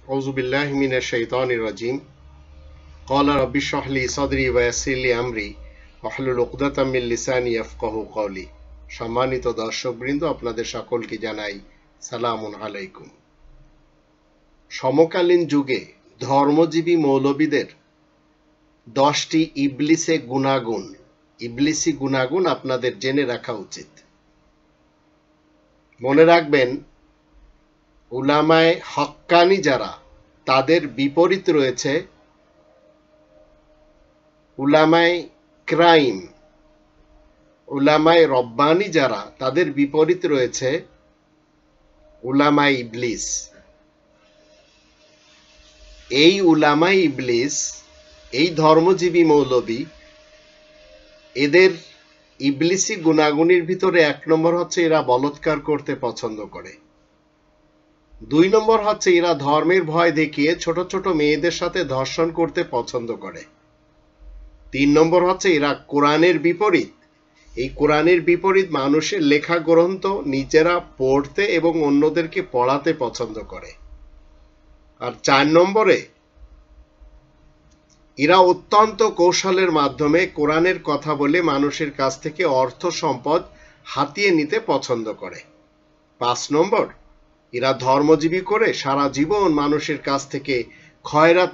أعوذ بالله من الشيطان الرجيم قال رب اشرح لي صدري ويسر لي أمري واحلل عقدة من লিসানি ইয়াফকাহু কওলি। সম্মানিত দর্শকবৃন্দ, আপনাদের সকলকে জানাই সালামুন আলাইকুম। সমকালীন যুগে ধর্মজীবী মৌলবীদের 10টি ইবলিসি গুণাগুণ আপনাদের জেনে রাখা উচিত। মনে রাখবেন, উলামায়ে হক্কানি যারা, তাদের বিপরীত রয়েছে উলামায়ে ক্রাইম। উলামায়ে রব্বানি যারা, তাদের বিপরীত রয়েছে উলামায়ে ইবলিস। এই উলামায়ে ইবলিস, এই ধর্মজীবী মৌলবী, এদের ইবলিসি গুণাগুণের ভিতরে 1 নম্বর হচ্ছে এরা বলৎকার করতে পছন্দ করে। 2 নম্বর হচ্ছে এরা ধর্মের ভয় দেখিয়ে ছোট ছোট মেয়েদের সাথে ধর্ষণ করতে পছন্দ করে। 3 নম্বর হচ্ছে এরা কোরআনের বিপরীত। এই কোরআনের বিপরীত মানুষের লেখা গ্রন্থ নিজেরা পড়তে এবং অন্যদেরকে পড়াতে পছন্দ করে। আর 4 নম্বরে এরা অত্যন্ত কৌশলের মাধ্যমে কোরআনের কথা বলে মানুষের কাছ থেকে অর্থ সম্পদ হাতিয়ে নিতে পছন্দ করে। 5 নম্বর, এরা ধর্মজীবী করে সারা জীবন মানুষের কাছ থেকে খয়রাত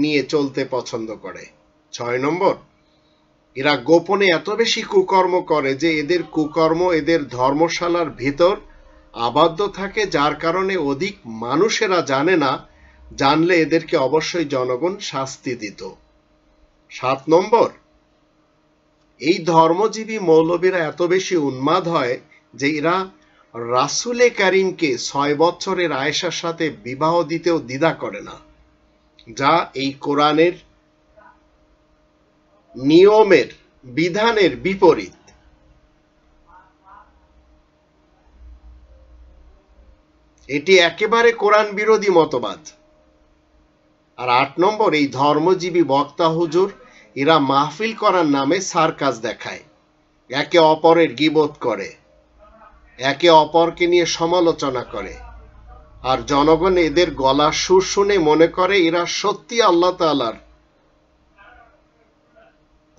নিয়ে চলতে পছন্দ করে। 6 নম্বর, এরা গোপনে এত বেশি কুকর্ম করে যে এদের কুকর্ম এদের ধর্মশালার ভিতর আবদ্ধ থাকে, যার কারণে অধিক মানুষেরা জানে না। জানলে এদেরকে অবশ্যই জনগণ শাস্তি দিত। 7 নম্বর, এই ধর্মজীবী মৌলবীরা এত বেশি উন্মাদ হয় যে এরা রাসূলে কারীমকে 6 বছরের আয়েশার সাথে বিবাহ দিতেও দ্বিধা করে না, যা এই কোরআনের নিয়মের বিধানের বিপরীত। এটি একেবারে কোরআন বিরোধী মতবাদ। আর 8 নম্বর, এই ধর্মজীবী বক্তা হুজুর এরা মাহফিল করার নামে সার্কাস দেখায়, একে অপরের গীবত করে, একে অপরকে নিয়ে সমালোচনা করে। আর জনগণ এদের গলার সুর শুনে মনে করে এরা সত্যি আল্লাহ তাআলার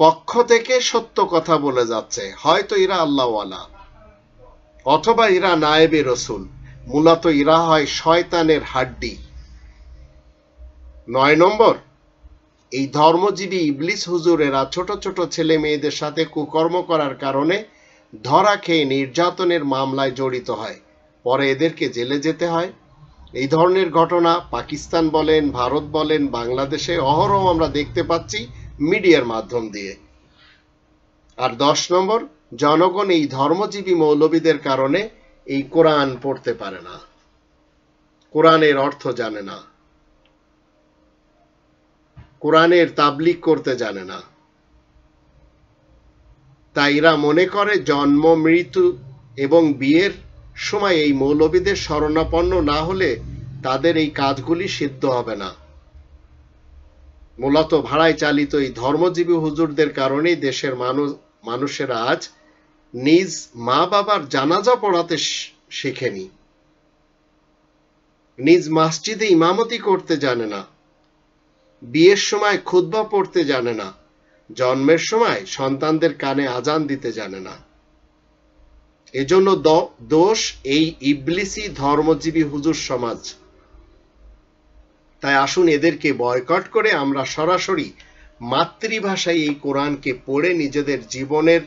পক্ষ থেকে সত্য কথা বলে যাচ্ছে। হয়তো এরা আল্লাহওয়ালা, অথবা এরা নায়েবে রসুল। মূলত এরা হয় শয়তানের হাড্ডি। 9 নম্বর, এই ধর্মজীবী ইবলিস হুজুরেরা ছোট ছোট ছেলে মেয়েদের সাথে কুকর্ম করার কারণে ধরা খেয়ে নির্যাতনের মামলায় জড়িত হয়, পরে এদেরকে জেলে যেতে হয়। এই ধরনের ঘটনা পাকিস্তান বলেন, ভারত বলেন, বাংলাদেশে অহরহ আমরা দেখতে পাচ্ছি মিডিয়ার মাধ্যম দিয়ে। আর 10 নম্বর, জনগণ এই ধর্মজীবী মৌলবীদের কারণে এই কোরআন পড়তে পারে না, কোরআনের অর্থ জানে না, কোরআনের তাবলীগ করতে জানে না। তাই এরা মনে করে জন্ম, মৃত্যু এবং বিয়ের সময় এই মৌলবীদের শরণাপন্ন না হলে তাদের এই কাজগুলি সিদ্ধ হবে না। মূলত ভাড়ায় চালিত এই ধর্মজীবী হুজুরদের কারণেই দেশের মানুষেরা আজ নিজ মা বাবার জানাজা পড়াতে শেখেনি, নিজ মসজিদে ইমামতি করতে জানে না, বিয়ের সময় খুতবা পড়তে জানে না, জন্মের সময় সন্তানদের কানে আজান দিতে জানে না। এজন্য দোষ এই ইবলিসি ধর্মজীবী হুজুর সমাজ। তাই আসুন এদেরকে বয়কট করে আমরা সরাসরি মাতৃভাষায় এই কোরআনকে পড়ে নিজেদের জীবনের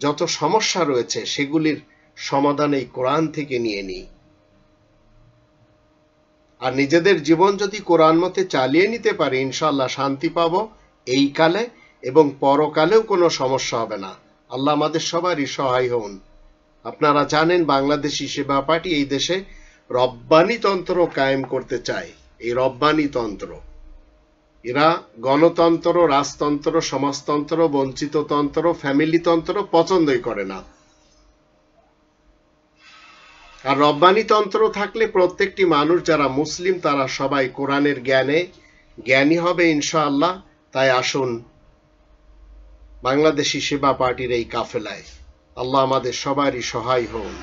যত সমস্যা রয়েছে সেগুলির সমাধান এই কোরআন থেকে নিয়ে নিই। আর নিজেদের জীবন যদি কোরআন মতে চালিয়ে নিতে পারি, ইনশাআল্লাহ শান্তি পাবো এই কালে এবং পরকালেও কোনো সমস্যা হবে না। আল্লাহ আমাদের সবারই সহায় হন। আপনারা জানেন, বাংলাদেশি সেবা পার্টি এই দেশে রব্বানিতন্ত্র কায়েম করতে চায়। এই রব্বানিতন্ত্র, এরা গণতন্ত্র, রাজতন্ত্র, সমাজতন্ত্র, বঞ্চিত তন্ত্র, ফ্যামিলিতন্ত্র পছন্দই করে না। আর রব্বানিতন্ত্র থাকলে প্রত্যেকটি মানুষ যারা মুসলিম তারা সবাই কোরআনের জ্ঞানী হবে ইনশাআল্লাহ। তাই আসুন বাংলাদেশি সেবা পার্টির এই কাফেলায়। আল্লাহ আমাদের সবারই সহায় হন।